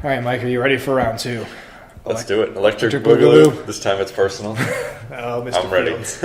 All right, Mike, are you ready for round two? Let's do it. Electric Boogaloo. Boogaloo. This time it's personal. Oh, Mr. I'm ready. Fields.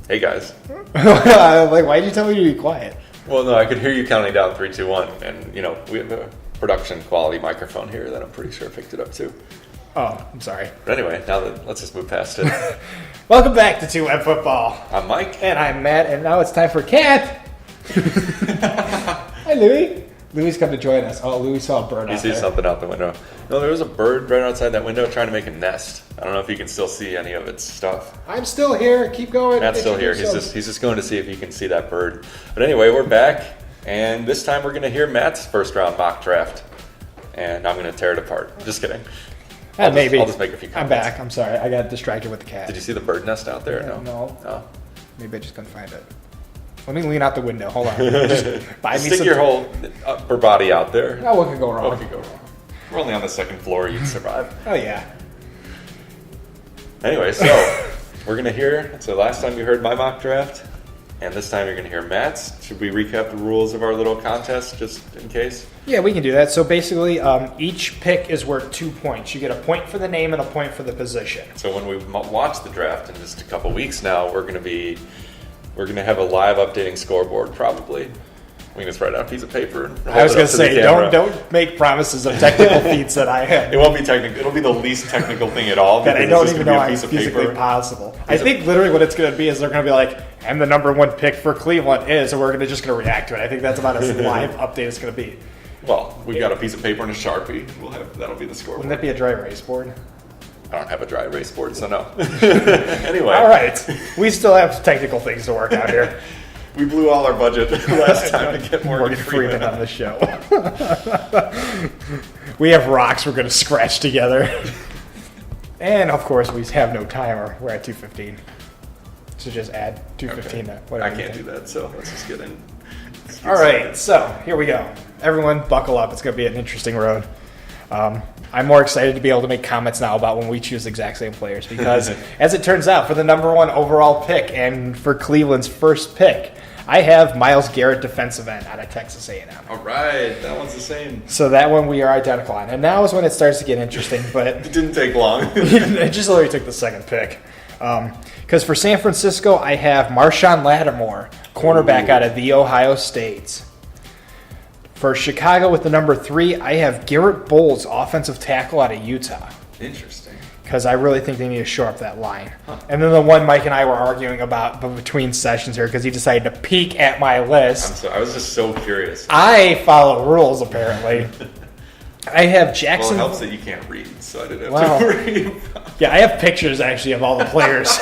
Hey, guys. Like, why'd you tell me to be quiet? Well, no, I could hear you counting down 3, 2, 1. And, we have a production quality microphone here that I'm pretty sure picked it up too. Oh, I'm sorry. But anyway, let's just move past it. Welcome back to 2M Football. I'm Mike. And I'm Matt, and now it's time for Cat. Hi, Louie. Louie's come to join us. Oh, Louie saw a bird You out see there. something out the window. No, there was a bird right outside that window trying to make a nest. I don't know if you can still see any of its stuff. I'm still here. Keep going. Matt's still here. He's just going to see if he can see that bird. But anyway, we're back, and this time we're going to hear Matt's first round mock draft, and I'm going to tear it apart. Just kidding. Maybe. I'll just make a few comments. I'm back. I'm sorry. I got distracted with the cat. Did you see the bird nest out there? Yeah, no. Oh. Maybe I just couldn't find it. Let me lean out the window. Hold on. Just buy me Stick some. your whole upper body out there. Oh, what could go wrong? What could go wrong? We're only on the second floor. You'd survive. Oh, yeah. Anyway, so we're going to hear. So last time you heard my mock draft, and this time you're going to hear Matt's. Should we recap the rules of our little contest just in case? Yeah, we can do that. So basically, each pick is worth 2 points. You get a point for the name and a point for the position. So when we watch the draft in just a couple weeks now, we're going to have a live updating scoreboard probably. We can just write out a piece of paper. And I was going to to say, don't make promises of technical feats that I have. It won't be technical. It'll be the least technical thing at all. That I because don't it's just even gonna know be a how piece of physically paper. possible. I think literally what it's going to be is they're going to be like, and the number one pick for Cleveland is, and we're just going to react to it. I think that's about as live update as going to be. Well, we've got a piece of paper and a Sharpie. That'll be the scoreboard. Wouldn't that be a dry erase board? I don't have a dry erase board, so no. Anyway. All right. We still have technical things to work out here. We blew all our budget last time to get Morgan Freeman on the show. We have rocks we're going to scratch together. And, of course, we have no timer. We're at 2:15. So just add 2:15 to whatever. I can't do that, so let's just get in. All right, so here we go. Everyone buckle up. It's going to be an interesting road. I'm more excited to be able to make comments now about when we choose the exact same players because, as it turns out, for the number one overall pick and for Cleveland's first pick, I have Myles Garrett, defensive end out of Texas A&M. All right, that one's the same. So that one we are identical on. And now is when it starts to get interesting, but It didn't take long. it just literally took the second pick. Because for San Francisco, I have Marshawn Lattimore, cornerback out of The Ohio State. For Chicago with the number 3, I have Garrett Bowles, offensive tackle out of Utah. Interesting. Because I really think they need to shore up that line. Huh. And then the one Mike and I were arguing about between sessions here because he decided to peek at my list. I was just so curious. I follow rules, apparently. I have Jackson. Well, it helps that you can't read, so I didn't have to read. Yeah, I have pictures, actually, of all the players.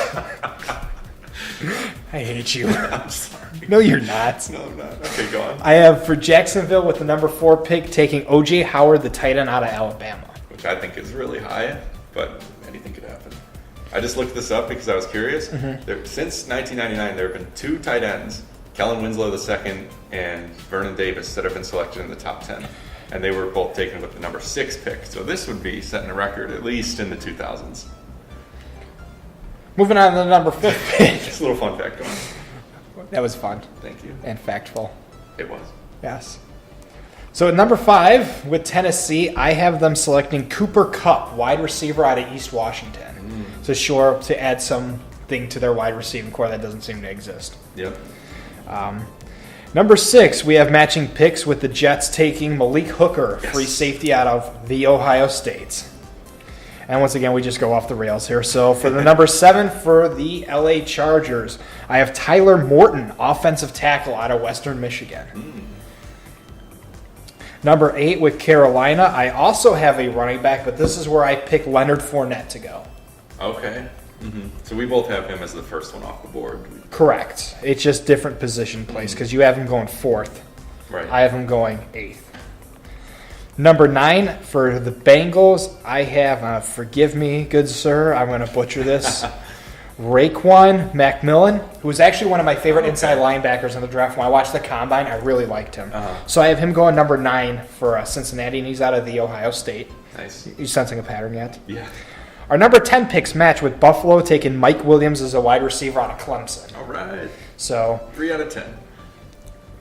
I hate you. I'm sorry. No, you're not. No, I'm not. Okay, go on. I have for Jacksonville with the number 4 pick taking O.J. Howard, the tight end out of Alabama. Which I think is really high, but anything could happen. I just looked this up because I was curious. Since 1999, there have been 2 tight ends, Kellen Winslow II and Vernon Davis, that have been selected in the top 10. And they were both taken with the number 6 pick. So this would be setting a record, at least in the 2000s. Moving on to the number 5 pick. Just a little fun fact going. That was fun. Thank you. And factful. It was. Yes. So at number 5 with Tennessee, I have them selecting Cooper Kupp, wide receiver out of East Washington, to add something to their wide receiving core that doesn't seem to exist. Yep. Number 6, we have matching picks with the Jets taking Malik Hooker, free safety out of The Ohio State. And once again, we just go off the rails here. So for the number 7 for the LA Chargers, I have Tyler Morton, offensive tackle out of Western Michigan. Number 8 with Carolina, I also have a running back, but this is where I pick Leonard Fournette to go. Okay. So we both have him as the first one off the board. Correct. It's just different position place because you have him going 4th. Right. I have him going 8th. Number 9 for the Bengals, I have, forgive me, good sir, I'm going to butcher this, Raekwon McMillan, who was actually one of my favorite inside linebackers in the draft. When I watched the Combine, I really liked him. So I have him going number 9 for Cincinnati, and he's out of the Ohio State. Nice. You sensing a pattern yet? Yeah. Our number 10 picks match with Buffalo taking Mike Williams as a wide receiver out of Clemson. All right. So 3 out of 10.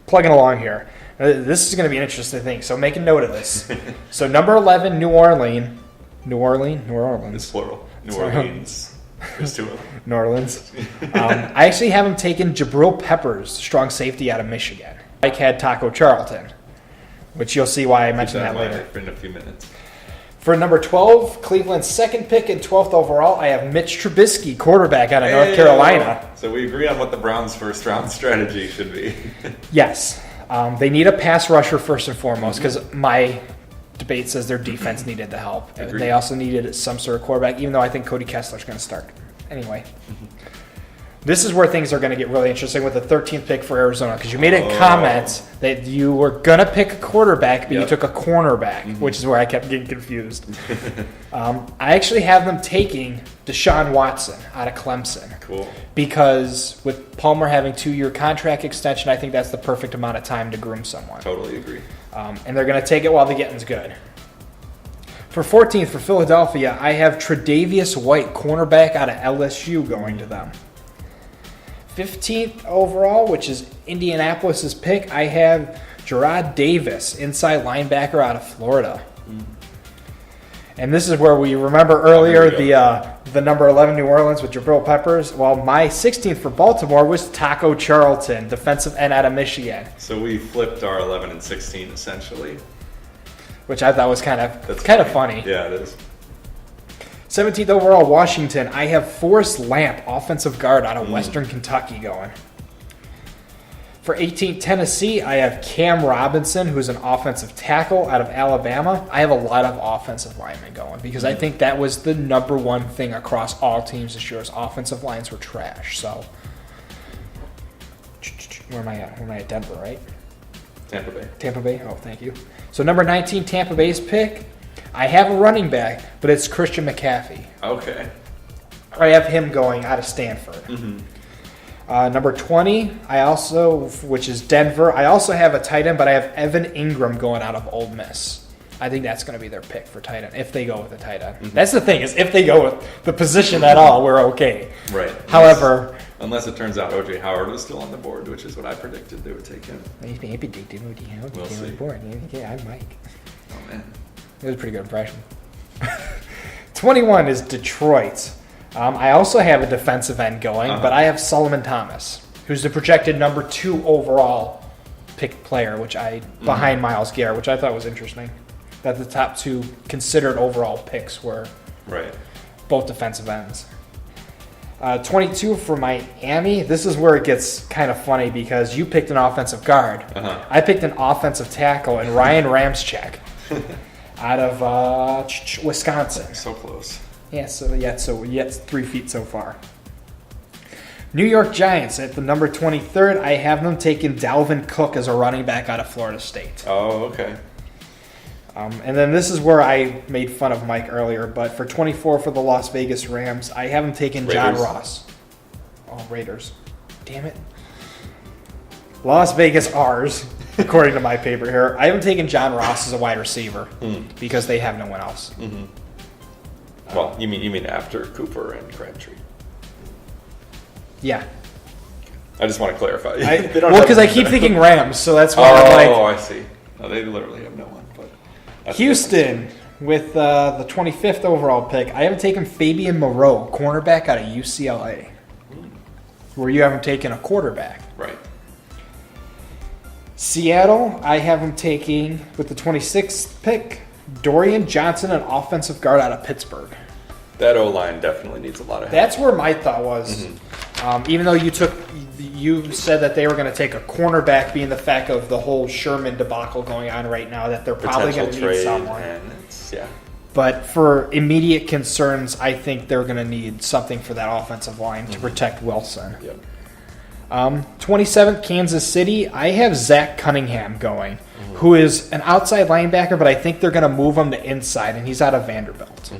plugging along here. This is going to be an interesting thing. So make a note of this. So number 11, New Orleans. It's plural. New Sorry. Orleans. There's 2 of them. New Orleans. I actually have him taking Jabril Peppers, strong safety out of Michigan. Mike had Taco Charlton, which you'll see why I mentioned that later. In a few minutes. For number 12, Cleveland's second pick and 12th overall, I have Mitch Trubisky, quarterback out of North Carolina. So we agree on what the Browns' first round strategy should be. Yes. They need a pass rusher first and foremost because my debate says their defense needed the help. Agreed. They also needed some sort of quarterback, even though I think Cody Kessler's going to start. Anyway. This is where things are going to get really interesting with the 13th pick for Arizona because you made a comment that you were going to pick a quarterback, but you took a cornerback, which is where I kept getting confused. I actually have them taking Deshaun Watson out of Clemson. Cool. Because with Palmer having 2-year contract extension, I think that's the perfect amount of time to groom someone. Totally agree. And they're going to take it while the getting's good. For 14th for Philadelphia, I have Tre'Davious White, cornerback out of LSU, going to them. 15th overall, which is Indianapolis's pick, I have Jarrad Davis, inside linebacker out of Florida. And this is where we remember earlier the number 11 New Orleans with Jabril Peppers. Well, my 16th for Baltimore was Taco Charlton, defensive end out of Michigan. So we flipped our 11 and 16 essentially. Which I thought was kind of funny. Yeah, it is. 17th overall, Washington. I have Forrest Lamp, offensive guard out of Western Kentucky, going. For 18th, Tennessee, I have Cam Robinson, who's an offensive tackle out of Alabama. I have a lot of offensive linemen going because I think that was the number one thing across all teams this year is offensive lines were trash. So, where am I at? Where am I at? Denver, right? Tampa Bay. Tampa Bay? Oh, thank you. So, number 19, Tampa Bay's pick. I have a running back, but it's Christian McCaffrey. Okay. I have him going out of Stanford. Number 20, which is Denver, I also have a tight end, but I have Evan Ingram going out of Ole Miss. I think that's going to be their pick for tight end, if they go with the tight end. That's the thing, is if they go with the position at all, we're okay. Right. However... Unless it turns out O.J. Howard was still on the board, which is what I predicted they would take him. We'll see. Yeah, I'm Mike. Oh, man. It was a pretty good impression. 21 is Detroit. I also have a defensive end going, but I have Solomon Thomas, who's the projected number 2 overall picked player, behind Myles Garrett, which I thought was interesting. That the top 2 considered overall picks were both defensive ends. 22 for Miami. This is where it gets kind of funny because you picked an offensive guard. I picked an offensive tackle, and Ryan Ramczyk out of Wisconsin. So close. Yeah, so it's 3 feet so far. New York Giants at the number 23rd. I have them taking Dalvin Cook as a running back out of Florida State. Oh, okay. And then this is where I made fun of Mike earlier, but for 24 for the Las Vegas Rams, I have them taking John Ross. Oh, Raiders. Damn it. Las Vegas R's, according to my paper here. I haven't taken John Ross as a wide receiver because they have no one else. Well, you mean after Cooper and Crabtree? Yeah. I just want to clarify. Because I keep thinking Rams, so that's why I'm like... Oh, I see. No, they literally have no one. But Houston with the 25th overall pick. I haven't taken Fabian Moreau, cornerback out of UCLA, where you haven't taken a quarterback. Right. Seattle, I have them taking, with the 26th pick, Dorian Johnson, an offensive guard out of Pittsburgh. That O-line definitely needs a lot of help. That's where my thought was. Even though you said that they were going to take a cornerback, being the fact of the whole Sherman debacle going on right now, that they're probably going to need someone. But for immediate concerns, I think they're going to need something for that offensive line to protect Wilson. 27th, Kansas City. I have Zach Cunningham going, who is an outside linebacker, but I think they're going to move him to inside, and he's out of Vanderbilt.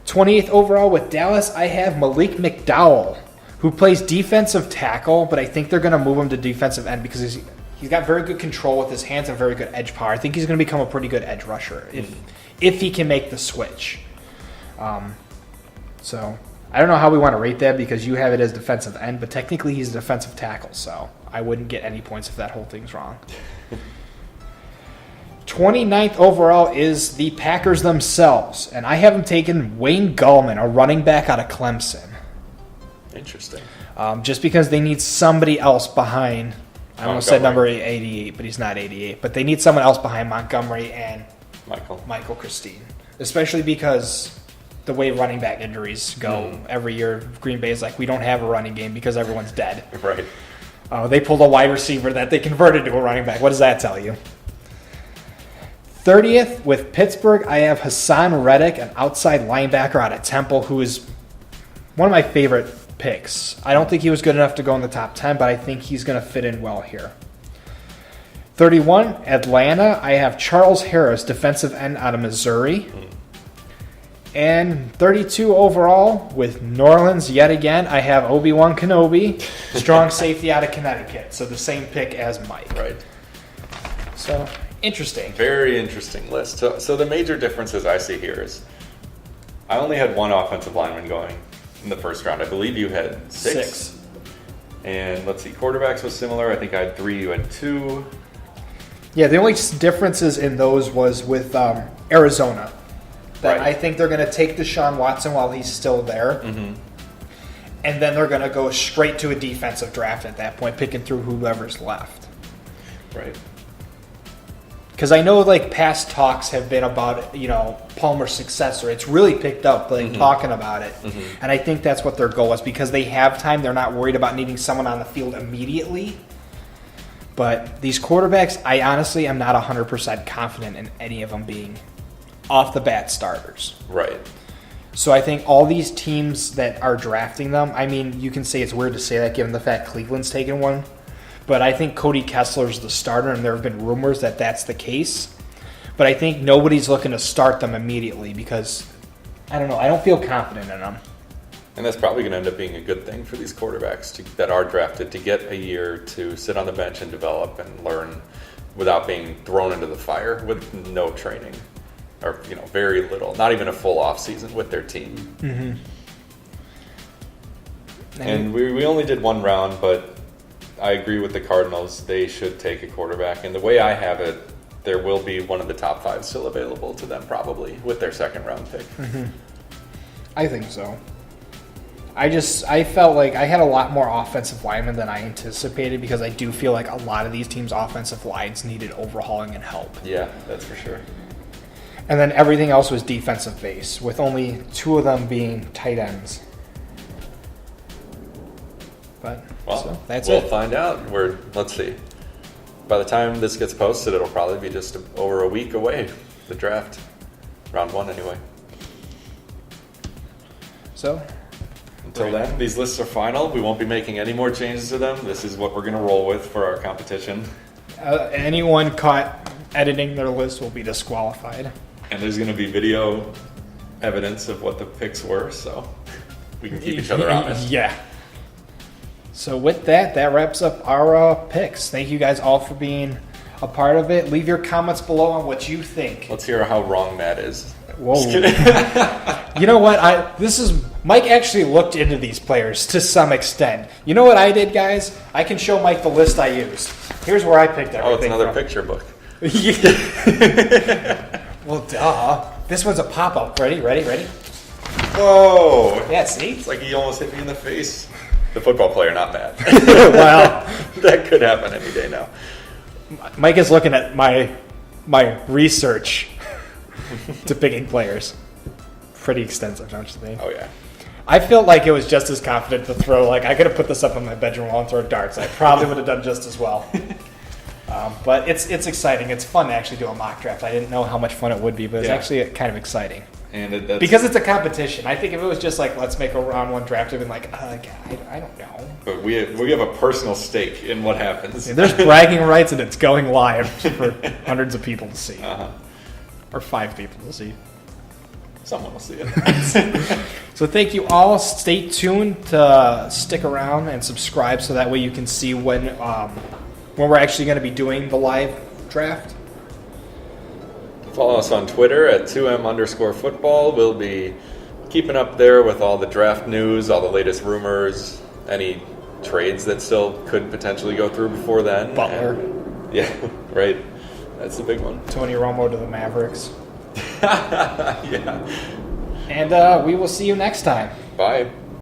28th overall with Dallas, I have Malik McDowell, who plays defensive tackle, but I think they're going to move him to defensive end because he's got very good control with his hands and very good edge power. I think he's going to become a pretty good edge rusher if he can make the switch. So I don't know how we want to rate that because you have it as defensive end, but technically he's a defensive tackle, so I wouldn't get any points if that whole thing's wrong. 29th overall is the Packers themselves, and I have them taking Wayne Gallman, a running back out of Clemson. Interesting. Just because they need somebody else behind. I almost said number 88, but he's not 88. But they need someone else behind Montgomery and Michael Christine, especially because the way running back injuries go every year. Green Bay is like, we don't have a running game because everyone's dead. Right. They pulled a wide receiver that they converted to a running back. What does that tell you? 30th with Pittsburgh, I have Hassan Reddick, an outside linebacker out of Temple, who is one of my favorite picks. I don't think he was good enough to go in the top 10, but I think he's going to fit in well here. 31, Atlanta, I have Charles Harris, defensive end out of Missouri. And 32 overall with New Orleans yet again, I have Obi-Wan Kenobi, strong safety out of Connecticut. So the same pick as Mike. Right. So interesting. Very interesting list. So the major differences I see here is I only had one offensive lineman going in the first round. I believe you had six. And let's see, quarterbacks was similar. I think I had 3, you had 2. Yeah, the only differences in those was with Arizona. That Right. I think they're going to take Deshaun Watson while he's still there. Mm-hmm. And then they're going to go straight to a defensive draft at that point, picking through whoever's left. Right. Because I know, like, past talks have been about, Palmer's successor. It's really picked up, talking about it. Mm-hmm. And I think that's what their goal is because they have time. They're not worried about needing someone on the field immediately. But these quarterbacks, I honestly am not 100% confident in any of them being off the bat starters. Right. So I think all these teams that are drafting them, I mean, you can say it's weird to say that given the fact Cleveland's taken one. But I think Cody Kessler's the starter, and there have been rumors that that's the case. But I think nobody's looking to start them immediately because, I don't know, I don't feel confident in them. And that's probably going to end up being a good thing for these quarterbacks that are drafted to get a year to sit on the bench and develop and learn without being thrown into the fire with no training or very little, not even a full off season with their team. Mm-hmm. And we only did one round, but I agree with the Cardinals. They should take a quarterback. And the way I have it, there will be one of the top 5 still available to them probably with their second round pick. Mm-hmm. I think so. I felt like I had a lot more offensive linemen than I anticipated because I do feel like a lot of these teams' offensive lines needed overhauling and help. Yeah, that's for sure. And then everything else was defensive base, with only 2 of them being tight ends. But that's we'll it. find out. Let's see. By the time this gets posted, it'll probably be just over a week away. The draft, round 1 anyway. So until then, these lists are final. We won't be making any more changes to them. This is what we're going to roll with for our competition. Anyone caught editing their list will be disqualified. And there's going to be video evidence of what the picks were, so we can keep each other honest. Yeah. So with that wraps up our picks. Thank you guys all for being a part of it. Leave your comments below on what you think. Let's hear how wrong Matt is. Whoa. You know what? Mike actually looked into these players to some extent. You know what I did, guys? I can show Mike the list I used. Here's where I picked everything. Oh, it's another from. picture book. Well, duh. This one's a pop-up. Ready? Whoa. Yeah, see? It's like he almost hit me in the face. The football player, not Matt. Wow. That could happen any day now. Mike is looking at my research to picking players. Pretty extensive, don't you think? Oh, yeah. I felt like it was just as confident to throw, I could have put this up on my bedroom wall and throw darts. I probably would have done just as well. But it's exciting. It's fun to actually do a mock draft. I didn't know how much fun it would be, but it's actually kind of exciting. And because it's a competition. I think if it was just let's make a round 1 draft, it'd been I don't know. But we have a personal stake in what happens. Yeah, there's bragging rights, and it's going live for hundreds of people to see. Uh-huh. Or 5 people to see. Someone will see it. So thank you all. Stay tuned to stick around and subscribe so that way you can see when we're actually going to be doing the live draft. Follow us on Twitter at 2M_football. We'll be keeping up there with all the draft news, all the latest rumors, any trades that still could potentially go through before then. Butler. Yeah, right. That's the big one. Tony Romo to the Mavericks. Yeah. And we will see you next time. Bye.